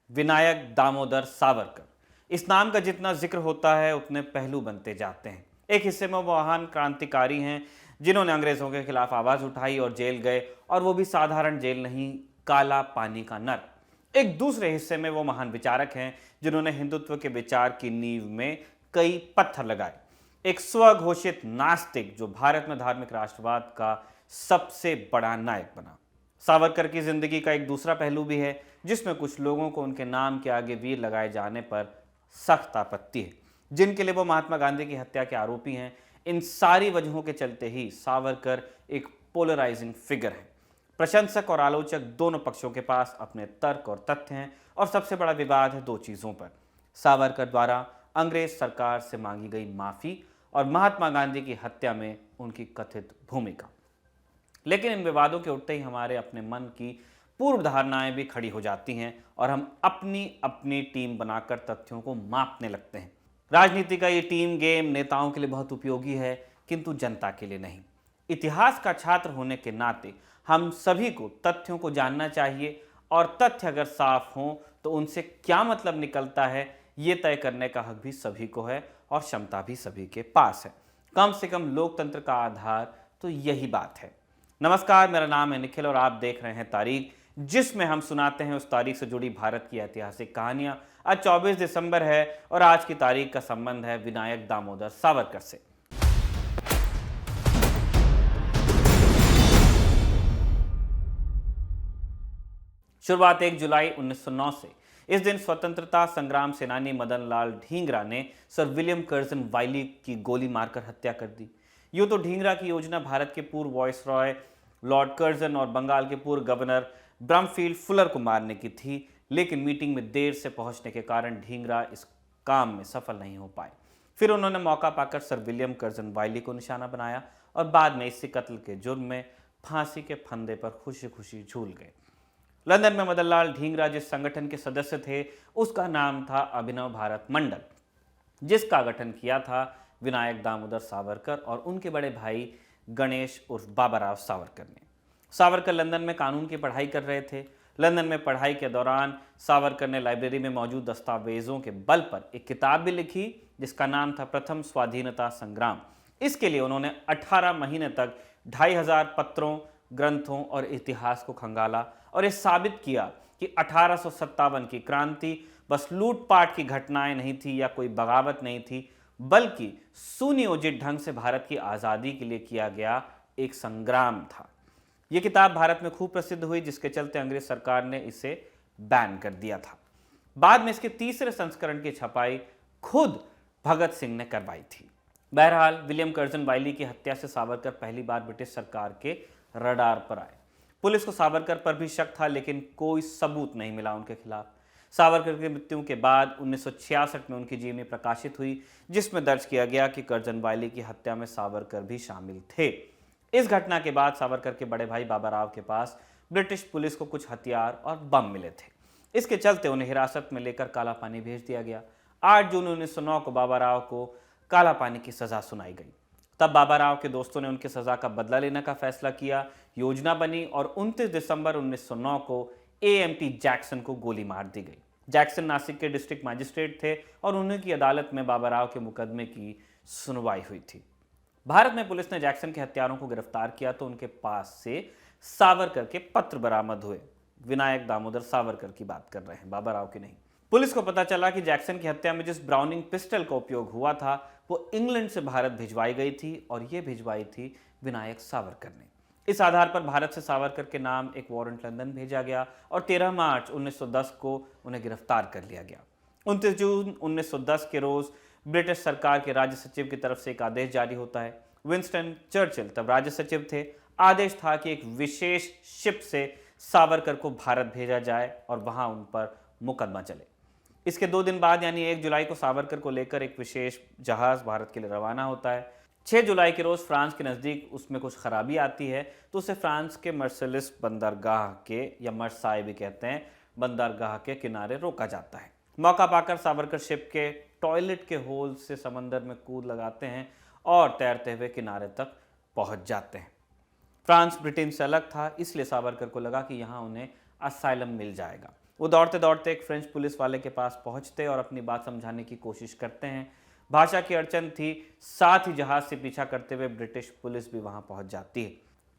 विनायक दामोदर सावरकर। इस नाम का जितना जिक्र होता है उतने पहलू बनते जाते हैं। एक हिस्से में वो महान क्रांतिकारी हैं जिन्होंने अंग्रेजों के खिलाफ आवाज उठाई और जेल गए, और वो भी साधारण जेल नहीं, काला पानी का नर। एक दूसरे हिस्से में वो महान विचारक हैं जिन्होंने हिंदुत्व के विचार की नींव में कई पत्थर लगाए। एक स्वघोषित नास्तिक जो भारत में धार्मिक राष्ट्रवाद का सबसे बड़ा नायक बना। सावरकर की जिंदगी का एक दूसरा पहलू भी है जिसमें कुछ लोगों को उनके नाम के आगे वीर लगाए जाने पर सख्त आपत्ति है, जिनके लिए वो महात्मा गांधी की हत्या के आरोपी हैं। इन सारी वजहों के चलते ही सावरकर एक पोलराइजिंग फिगर है। प्रशंसक और आलोचक दोनों पक्षों के पास अपने तर्क और तथ्य हैं, और सबसे बड़ा विवाद है दो चीजों पर: सावरकर द्वारा अंग्रेज सरकार से मांगी गई माफी और महात्मा गांधी की हत्या में उनकी कथित भूमिका। लेकिन इन विवादों के उठते ही हमारे अपने मन की पूर्व धारणाएं भी खड़ी हो जाती हैं और हम अपनी अपनी टीम बनाकर तथ्यों को मापने लगते हैं। राजनीति का ये टीम गेम नेताओं के लिए बहुत उपयोगी है, किंतु जनता के लिए नहीं। इतिहास का छात्र होने के नाते हम सभी को तथ्यों को जानना चाहिए, और तथ्य अगर साफ हों तो उनसे क्या मतलब निकलता है ये तय करने का हक भी सभी को है, और क्षमता भी सभी के पास है। कम से कम लोकतंत्र का आधार तो यही बात है। नमस्कार, मेरा नाम है निखिल और आप देख रहे हैं तारीख, जिसमें हम सुनाते हैं उस तारीख से जुड़ी भारत की ऐतिहासिक कहानियां। आज 24 दिसंबर है और आज की तारीख का संबंध है विनायक दामोदर सावरकर से। शुरुआत 1 जुलाई 1909 से। इस दिन स्वतंत्रता संग्राम सेनानी मदन लाल ढींगरा ने सर विलियम कर्जन वाइली की गोली मारकर हत्या कर दी। यूं तो ढींगरा की योजना भारत के पूर्व वायसरॉय लॉर्ड कर्जन और बंगाल के पूर्व गवर्नर ब्रमफील्ड फुलर को मारने की थी, लेकिन मीटिंग में देर से पहुंचने के कारण ढींगरा इस काम में सफल नहीं हो पाए। फिर उन्होंने मौका पाकर सर विलियम कर्जन वाइली को निशाना बनाया और बाद में इसी कत्ल के जुर्म में फांसी के फंदे पर खुशी खुशी झूल गए। लंदन में मदन लाल ढींगरा जिस संगठन के सदस्य थे उसका नाम था अभिनव भारत मंडल, जिसका गठन किया था विनायक दामोदर सावरकर और उनके बड़े भाई गणेश उर्फ बाबाराव सावरकर ने। सावरकर लंदन में कानून की पढ़ाई कर रहे थे। लंदन में पढ़ाई के दौरान सावरकर ने लाइब्रेरी में मौजूद दस्तावेजों के बल पर एक किताब भी लिखी जिसका नाम था प्रथम स्वाधीनता संग्राम। इसके लिए उन्होंने 18 महीने तक 2500 पत्रों, ग्रंथों और इतिहास को खंगाला और यह साबित किया कि 1857 की क्रांति बस लूटपाट की घटनाएं नहीं थी या कोई बगावत नहीं थी, बल्कि सुनियोजित ढंग से भारत की आज़ादी के लिए किया गया एक संग्राम था। यह किताब भारत में खूब प्रसिद्ध हुई, जिसके चलते अंग्रेज सरकार ने इसे बैन कर दिया था। बाद में इसके तीसरे संस्करण की छपाई खुद भगत सिंह ने करवाई थी। बहरहाल विलियम कर्जन वाइली की हत्या से सावरकर पहली बार ब्रिटिश सरकार के रडार पर आए। पुलिस को सावरकर पर भी शक था, लेकिन कोई सबूत नहीं मिला उनके खिलाफ। सावरकर की मृत्यु के बाद 1966 में उनकी जीवनी प्रकाशित हुई, जिसमें दर्ज किया गया कि कर्जन वाइली की हत्या में सावरकर भी शामिल थे। इस घटना के बाद सावरकर के बड़े भाई बाबाराव के पास ब्रिटिश पुलिस को कुछ हथियार और बम मिले थे। इसके चलते उन्हें हिरासत में लेकर काला पानी भेज दिया गया। 8 जून 1909 को बाबाराव को काला पानी की सजा सुनाई गई। तब बाबाराव के दोस्तों ने उनकी सजा का बदला लेने का फैसला किया। योजना बनी और 29 दिसंबर 1909 को AMT जैक्सन को गोली मार दी गई। जैक्सन नासिक के डिस्ट्रिक्ट मजिस्ट्रेट थे और उन्हीं की अदालत में बाबाराव के मुकदमे की सुनवाई हुई थी। भारत में पुलिस ने जैक्सन के हत्यारों को गिरफ्तार किया तो उनके पास से सावरकर के पत्र बरामद हुए। विनायक दामोदर सावरकर की बात कर रहे हैं, बाबाराव की नहीं। पुलिस को पता चला कि जैक्सन की हत्या में जिस ब्राउनिंग पिस्टल का उपयोग हुआ था वो इंग्लैंड से भारत भिजवाई गई थी, और ये भिजवाई थी विनायक सावरकर ने। इस आधार पर भारत से सावरकर के नाम एक वारंट लंदन भेजा गया और 13 मार्च 1910 को उन्हें गिरफ्तार कर लिया गया। 29 जून 1910 के रोज ब्रिटिश सरकार के राज्य सचिव की तरफ से एक आदेश जारी होता है। विंस्टन चर्चिल तब राज्य सचिव थे। आदेश था कि एक विशेष शिप से सावरकर को भारत भेजा जाए और वहां उन पर मुकदमा चले। इसके 2 दिन बाद यानी 1 जुलाई को सावरकर को लेकर एक विशेष जहाज भारत के लिए रवाना होता है। 6 जुलाई के रोज फ्रांस के नज़दीक उसमें कुछ खराबी आती है तो उसे फ्रांस के मर्सेलिस बंदरगाह के, या मरसाई भी कहते हैं, बंदरगाह के किनारे रोका जाता है। मौका पाकर सावरकर शिप के टॉयलेट के होल से समंदर में कूद लगाते हैं और तैरते हुए किनारे तक पहुंच जाते हैं। फ्रांस ब्रिटेन से अलग था, इसलिए सावरकर को लगा कि यहाँ उन्हें असाइलम मिल जाएगा। वो दौड़ते दौड़ते एक फ्रेंच पुलिस वाले के पास पहुंचते और अपनी बात समझाने की कोशिश करते हैं। भाषा की अड़चन थी, साथ ही जहाज से पीछा करते हुए ब्रिटिश पुलिस भी वहां पहुंच जाती है।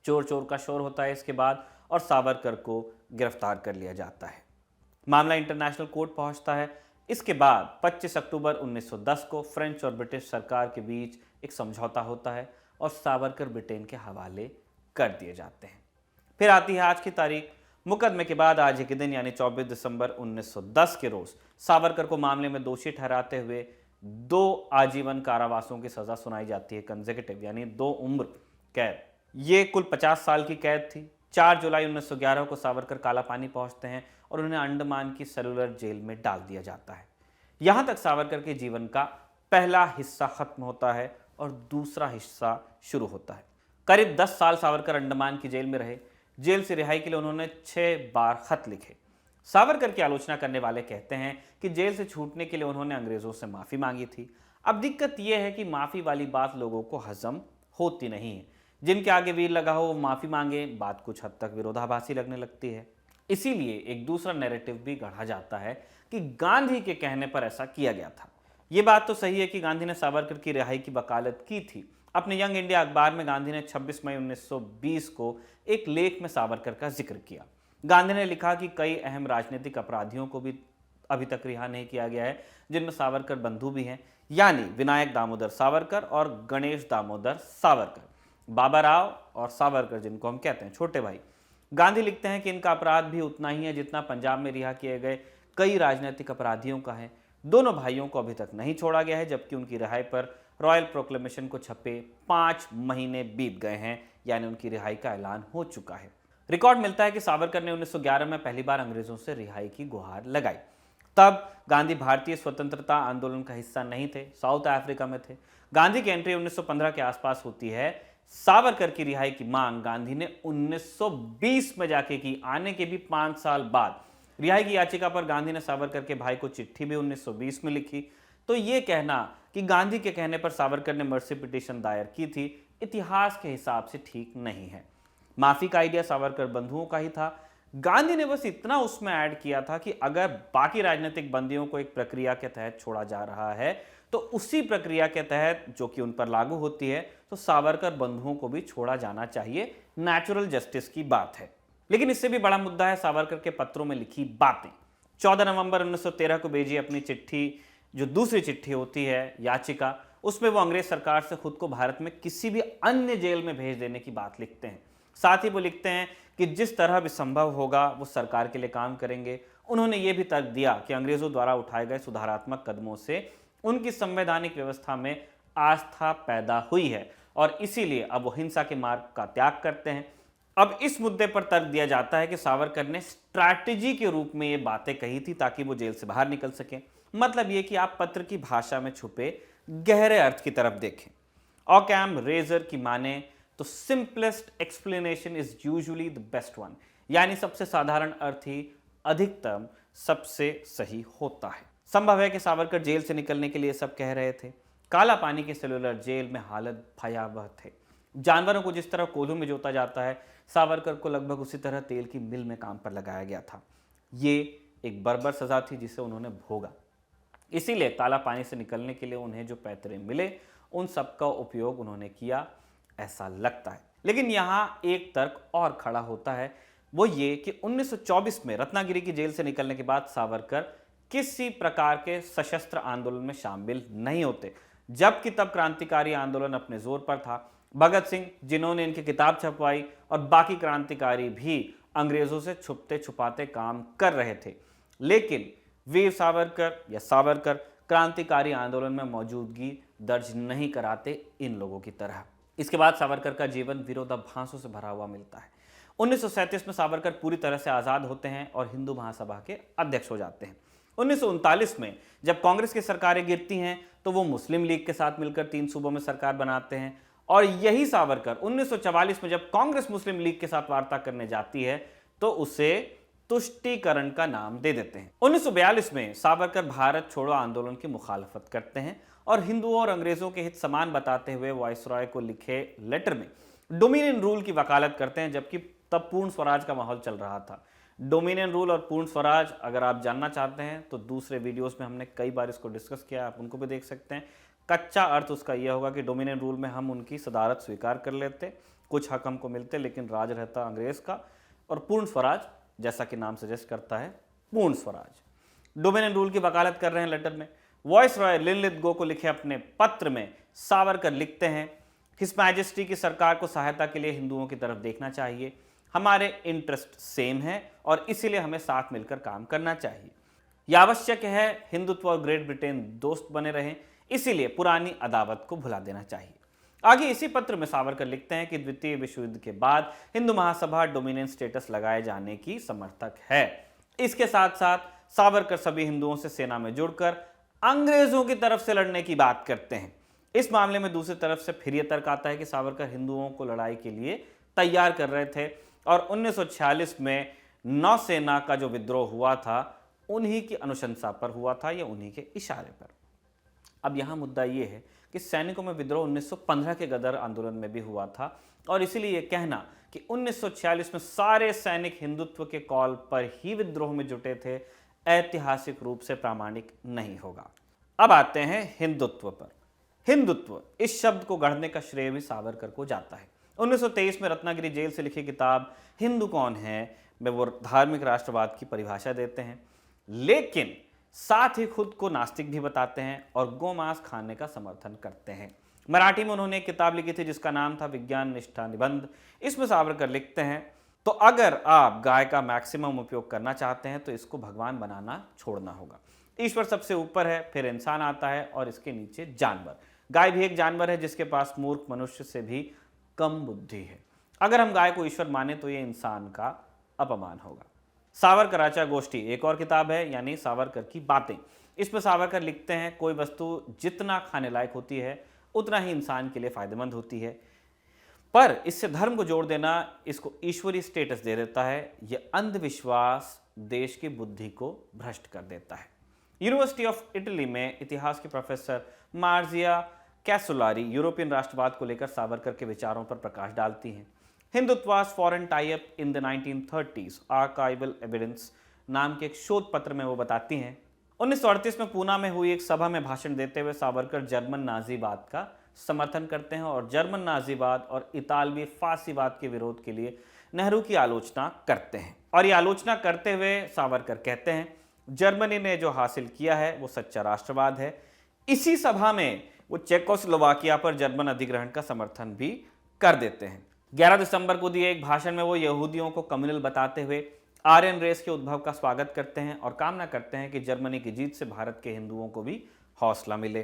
चोर चोर का शोर होता है इसके बाद, और सावरकर को गिरफ्तार कर लिया जाता है। मामला इंटरनेशनल कोर्ट पहुंचता है। इसके बाद 25 अक्टूबर 1910 को फ्रेंच और ब्रिटिश सरकार के बीच एक समझौता होता है और सावरकर ब्रिटेन के हवाले कर दिए जाते हैं। फिर आती है आज की तारीख। मुकदमे के बाद आज ही के दिन यानी 24 दिसंबर 1910 के रोज सावरकर को मामले में दोषी ठहराते हुए 2 आजीवन कारावासों की सजा सुनाई जाती है, कंसेक्यूटिव यानी 2 उम्र कैद। ये कुल 50 साल की कैद थी। 4 जुलाई 1911 को सावरकर काला पानी पहुंचते हैं और उन्हें अंडमान की सेलुलर जेल में डाल दिया जाता है। यहां तक सावरकर के जीवन का पहला हिस्सा खत्म होता है और दूसरा हिस्सा शुरू होता है। करीब 10 साल सावरकर अंडमान की जेल में रहे। जेल से रिहाई के लिए उन्होंने 6 बार खत लिखे। सावरकर की आलोचना करने वाले कहते हैं कि जेल से छूटने के लिए उन्होंने अंग्रेजों से माफी मांगी थी। अब दिक्कत यह है कि माफी वाली बात लोगों को हजम होती नहीं है। जिनके आगे वीर लगा हो वो माफी मांगे, बात कुछ हद तक विरोधाभासी लगने लगती है। इसीलिए एक दूसरा नैरेटिव भी गढ़ा जाता है कि गांधी के कहने पर ऐसा किया गया था। यह बात तो सही है कि गांधी ने सावरकर की रिहाई की वकालत की थी। अपने यंग इंडिया अखबार में गांधी ने 26 मई 1920 को एक लेख में सावरकर का जिक्र किया। गांधी ने लिखा कि कई अहम राजनीतिक अपराधियों को भी अभी तक रिहा नहीं किया गया है, जिनमें सावरकर बंधु भी हैं, यानी विनायक दामोदर सावरकर और गणेश दामोदर सावरकर, बाबा राव और सावरकर जिनको हम कहते हैं छोटे भाई। गांधी लिखते हैं कि इनका अपराध भी उतना ही है जितना पंजाब में रिहा किए गए कई राजनीतिक अपराधियों का है। दोनों भाइयों को अभी तक नहीं छोड़ा गया है, जबकि उनकी रिहाई पर रॉयल प्रोक्लेमेशन को छपे 5 महीने बीत गए हैं, यानी उनकी रिहाई का ऐलान हो चुका है। रिकॉर्ड मिलता है कि सावरकर ने 1911 में पहली बार अंग्रेजों से रिहाई की गुहार लगाई। तब गांधी भारतीय स्वतंत्रता आंदोलन का हिस्सा नहीं थे, साउथ अफ्रीका में थे। गांधी की एंट्री 1915 के आसपास होती है। सावरकर की रिहाई की मांग गांधी ने 1920 में जाके की। आने के भी 5 साल बाद रिहाई की याचिका पर गांधी ने सावरकर के भाई को चिट्ठी भी 1920 में लिखी। तो यह कहना कि गांधी के कहने पर सावरकर ने मर्सी पिटीशन दायर की थी, इतिहास के हिसाब से ठीक नहीं है। माफी का आइडिया सावरकर बंधुओं का ही था। गांधी ने बस इतना उसमें ऐड किया था कि अगर बाकी राजनीतिक बंदियों को एक प्रक्रिया के तहत छोड़ा जा रहा है तो उसी प्रक्रिया के तहत जो कि उन पर लागू होती है, तो सावरकर बंधुओं को भी छोड़ा जाना चाहिए। नेचुरल जस्टिस की बात है। लेकिन इससे भी बड़ा मुद्दा है सावरकर के पत्रों में लिखी बातें। 14 नवंबर 1913 को भेजी अपनी चिट्ठी, जो दूसरी चिट्ठी होती है याचिका, उसमें वो अंग्रेज सरकार से खुद को भारत में किसी भी अन्य जेल में भेज देने की बात लिखते हैं। साथ ही वो लिखते हैं कि जिस तरह भी संभव होगा वो सरकार के लिए काम करेंगे। उन्होंने ये भी तर्क दिया कि अंग्रेजों द्वारा उठाए गए सुधारात्मक कदमों से उनकी संवैधानिक व्यवस्था में आस्था पैदा हुई है और इसीलिए अब वो हिंसा के मार्ग का त्याग करते हैं। अब इस मुद्दे पर तर्क दिया जाता है कि सावरकर ने स्ट्रैटेजी के रूप में ये बातें कही थी ताकि वो जेल से बाहर निकल सके। मतलब ये कि आप पत्र की भाषा में छुपे गहरे अर्थ की तरफ देखें। ऑकैम रेजर की माने तो simplest explanation is usually the best one, यानी सबसे साधारण अर्थ ही अधिकतम सबसे सही होता है। संभव है कि सावरकर जेल से निकलने के लिए सब कह रहे थे। काला पानी के सेलुलर जेल में हालत भयावह थे। जानवरों को जिस तरह कोल्हू में जोता जाता है, सावरकर को लगभग उसी तरह तेल की मिल में काम पर लगाया गया था। ये एक बर्बर सजा थी जिसे उन्होंने भोगा। इसीलिए काला पानी से निकलने के लिए उन्हें जो पैतरे मिले उन सब का उपयोग उन्होंने किया, ऐसा लगता है। लेकिन यहां एक तर्क और खड़ा होता है, वो ये कि 1924 में रत्नागिरी की जेल से निकलने के बाद सावरकर किसी प्रकार के सशस्त्र आंदोलन में शामिल नहीं होते, जबकि तब क्रांतिकारी आंदोलन अपने जोर पर था। भगत सिंह, जिन्होंने इनकी किताब छपवाई, और बाकी क्रांतिकारी भी अंग्रेजों से छुपते छुपाते काम कर रहे थे। लेकिन वीर सावरकर या सावरकर क्रांतिकारी आंदोलन में मौजूदगी दर्ज नहीं कराते इन लोगों की तरह। इसके बाद सावरकर का जीवन विरोधाभासों से भरा हुआ मिलता है। 1937 में सावरकर पूरी तरह से आजाद होते हैं और हिंदू महासभा के अध्यक्ष हो जाते हैं। 1939 में जब कांग्रेस की सरकारें गिरती हैं तो वो मुस्लिम लीग के साथ मिलकर 3 सूबों में सरकार बनाते हैं, और यही सावरकर 1944 में जब कांग्रेस मुस्लिम लीग के साथ वार्ता करने जाती है तो उसे तुष्टीकरण का नाम दे देते हैं। 1942 में सावरकर भारत छोड़ो आंदोलन की मुखालफत करते हैं और हिंदुओं और अंग्रेजों के हित समान बताते हुए वायसरॉय को लिखे लेटर में डोमिनियन रूल की वकालत करते हैं, जबकि तब पूर्ण स्वराज का माहौल चल रहा था। डोमिनियन रूल और पूर्ण स्वराज अगर आप जानना चाहते हैं तो दूसरे वीडियोस में हमने कई बार इसको डिस्कस किया, आप उनको भी देख सकते हैं। कच्चा अर्थ उसका यह होगा कि डोमिनियन रूल में हम उनकी सदारत स्वीकार कर लेते, कुछ हक हमको मिलते, लेकिन राज रहता अंग्रेज का। और पूर्ण स्वराज जैसा कि नाम सजेस्ट करता है, पूर्ण स्वराज। डोमिनियन रूल की वकालत कर रहे हैं लेटर में। वॉइस रॉय लिनलिथगो को लिखे अपने पत्र में सावरकर लिखते हैं, हिज मैजेस्टी की सरकार को सहायता के लिए हिंदुओं की तरफ देखना चाहिए। हमारे इंटरेस्ट सेम है और इसीलिए हमें साथ मिलकर काम करना चाहिए। यह आवश्यक है हिंदुत्व और ग्रेट ब्रिटेन दोस्त बने रहें, इसीलिए पुरानी अदावत को भुला देना चाहिए। आगे इसी पत्र में सावरकर लिखते हैं कि द्वितीय विश्व युद्ध के बाद हिंदू महासभा डोमिनियन स्टेटस लगाए जाने की समर्थक है। इसके साथ साथ सावरकर सभी हिंदुओं से सेना में जुड़कर अंग्रेजों की तरफ से लड़ने की बात करते हैं। इस मामले में दूसरी तरफ से फिर यह तर्क आता है कि सावरकर हिंदुओं को लड़ाई के लिए तैयार कर रहे थे और 1946 में नौसेना का जो विद्रोह हुआ था उन्हीं की अनुशंसा पर हुआ था या उन्हीं के इशारे पर। अब यहां मुद्दा यह है कि सैनिकों में विद्रोह 1915 के गदर आंदोलन में भी हुआ था और इसीलिए यह कहना कि 1946 में सारे सैनिक हिंदुत्व के कॉल पर ही विद्रोह में जुटे थे ऐतिहासिक रूप से प्रामाणिक नहीं होगा। अब आते हैं हिंदुत्व पर। हिंदुत्व इस शब्द को गढ़ने का श्रेय भी सावरकर को जाता है। 1923 में रत्नागिरी जेल से लिखी किताब हिंदू कौन है में वो धार्मिक राष्ट्रवाद की परिभाषा देते हैं, लेकिन साथ ही खुद को नास्तिक भी बताते हैं और गोमांस खाने का समर्थन करते हैं। मराठी में उन्होंने एक किताब लिखी थी जिसका नाम था विज्ञान निष्ठा निबंध। इसमें सावरकर लिखते हैं, तो अगर आप गाय का मैक्सिमम उपयोग करना चाहते हैं तो इसको भगवान बनाना छोड़ना होगा। ईश्वर सबसे ऊपर है, फिर इंसान आता है और इसके नीचे जानवर। गाय भी एक जानवर है जिसके पास मूर्ख मनुष्य से भी कम बुद्धि है। अगर हम गाय को ईश्वर माने तो यह इंसान का अपमान होगा। सावरकराचा गोष्ठी एक और किताब है, यानी सावरकर की बातें। इसमें सावरकर लिखते हैं, कोई वस्तु जितना खाने लायक होती है उतना ही इंसान के लिए फायदेमंद होती है, पर इससे धर्म को जोड़ देना इसको ईश्वरीय स्टेटस दे देता है। यह अंधविश्वास देश की बुद्धि को भ्रष्ट कर देता है। यूनिवर्सिटी ऑफ इटली में इतिहास के प्रोफेसर मार्जिया कैसोलारी यूरोपियन राष्ट्रवाद को लेकर सावरकर के विचारों पर प्रकाश डालती हैं। Hindutva's foreign type in the 1930s archival evidence नाम के एक शोध पत्र में वो बताती हैं, 1938 में पूना में हुई एक सभा में भाषण देते हुए सावरकर जर्मन नाजीवाद का समर्थन करते हैं और जर्मन नाजीवाद और इतालवी फासीवाद के विरोध के लिए नेहरू की आलोचना करते हैं। और ये आलोचना करते हुए सावरकर कहते हैं, जर्मनी ने जो हासिल किया है वो सच्चा राष्ट्रवाद है। इसी सभा में वो चेकोस्लोवाकिया पर जर्मन अधिग्रहण का समर्थन भी कर देते हैं। 11 दिसंबर को दिए एक भाषण में वो यहूदियों को कम्युनल बताते हुए आर्यन रेस के उद्भव का स्वागत करते हैं और कामना करते हैं कि जर्मनी की जीत से भारत के हिंदुओं को भी हौसला मिले।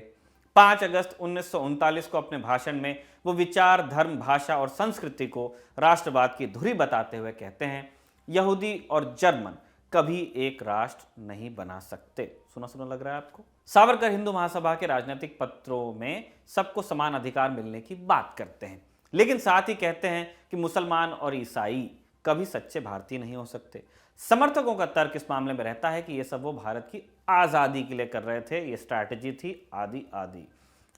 5 अगस्त 1939 को अपने भाषण में वो विचार, धर्म, भाषा और संस्कृति को राष्ट्रवाद की धुरी बताते हुए कहते हैं, यहूदी और जर्मन कभी एक राष्ट्र नहीं बना सकते। सुना सुना लग रहा है आपको? सावरकर हिंदू महासभा के राजनीतिक पत्रों में सबको समान अधिकार मिलने की बात करते हैं, लेकिन साथ ही कहते हैं कि मुसलमान और ईसाई कभी सच्चे भारतीय नहीं हो सकते। समर्थकों का तर्क इस मामले में रहता है कि यह सब वो भारत की आज़ादी के लिए कर रहे थे, ये स्ट्रैटेजी थी आदि आदि।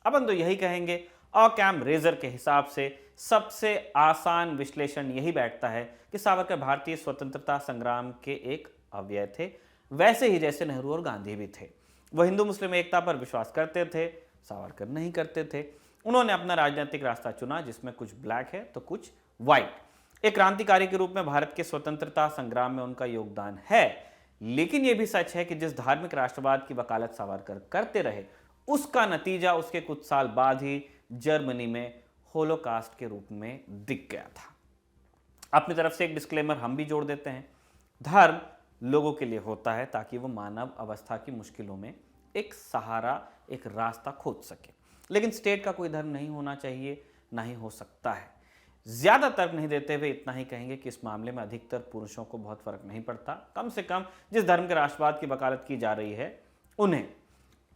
अपन तो यही कहेंगे, ऑकैम रेजर के हिसाब से सबसे आसान विश्लेषण यही बैठता है कि सावरकर भारतीय स्वतंत्रता संग्राम के एक अव्यय थे, वैसे ही जैसे नेहरू और गांधी भी थे। वह हिंदू मुस्लिम एकता पर विश्वास करते थे, सावरकर नहीं करते थे। उन्होंने अपना राजनीतिक रास्ता चुना जिसमें कुछ ब्लैक है तो कुछ व्हाइट। एक क्रांतिकारी के रूप में भारत के स्वतंत्रता संग्राम में उनका योगदान है, लेकिन यह भी सच है कि जिस धार्मिक राष्ट्रवाद की वकालत सावरकर करते रहे उसका नतीजा उसके कुछ साल बाद ही जर्मनी में होलोकास्ट के रूप में दिख गया था। अपनी तरफ से एक डिस्क्लेमर हम भी जोड़ देते हैं, धर्म लोगों के लिए होता है ताकि वो मानव अवस्था की मुश्किलों में एक सहारा, एक रास्ता खोज सके, लेकिन स्टेट का कोई धर्म नहीं होना चाहिए, ना ही हो सकता है। ज्यादा तर्क नहीं देते हुए इतना ही कहेंगे कि इस मामले में अधिकतर पुरुषों को बहुत फर्क नहीं पड़ता। कम से कम जिस धर्म के राष्ट्रवाद की वकालत की जा रही है उन्हें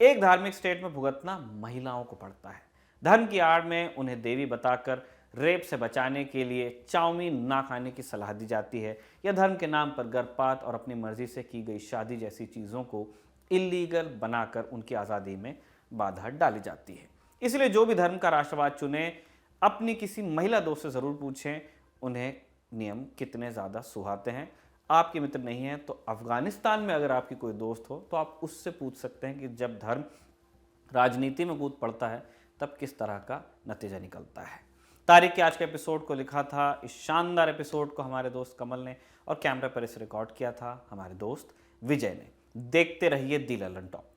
एक धार्मिक स्टेट में भुगतना महिलाओं को पड़ता है। धर्म की आड़ में उन्हें देवी बताकर रेप से बचाने के लिए चाउमीन ना खाने की सलाह दी जाती है, या धर्म के नाम पर गर्भपात और अपनी मर्जी से की गई शादी जैसी चीज़ों को इलीगल बनाकर उनकी आज़ादी में बाधा डाली जाती है। इसलिए जो भी धर्म का राष्ट्रवाद चुने, अपनी किसी महिला दोस्त से ज़रूर पूछें उन्हें नियम कितने ज़्यादा सुहाते हैं। आपके मित्र नहीं है तो अफगानिस्तान में अगर आपकी कोई दोस्त हो तो आप उससे पूछ सकते हैं कि जब धर्म राजनीति में कूद पड़ता है तब किस तरह का नतीजा निकलता है। तारिक के आज के एपिसोड को लिखा था, इस शानदार एपिसोड को हमारे दोस्त कमल ने और कैमरा पर इसे रिकॉर्ड किया था हमारे दोस्त विजय ने। देखते रहिए दी ललन टॉप।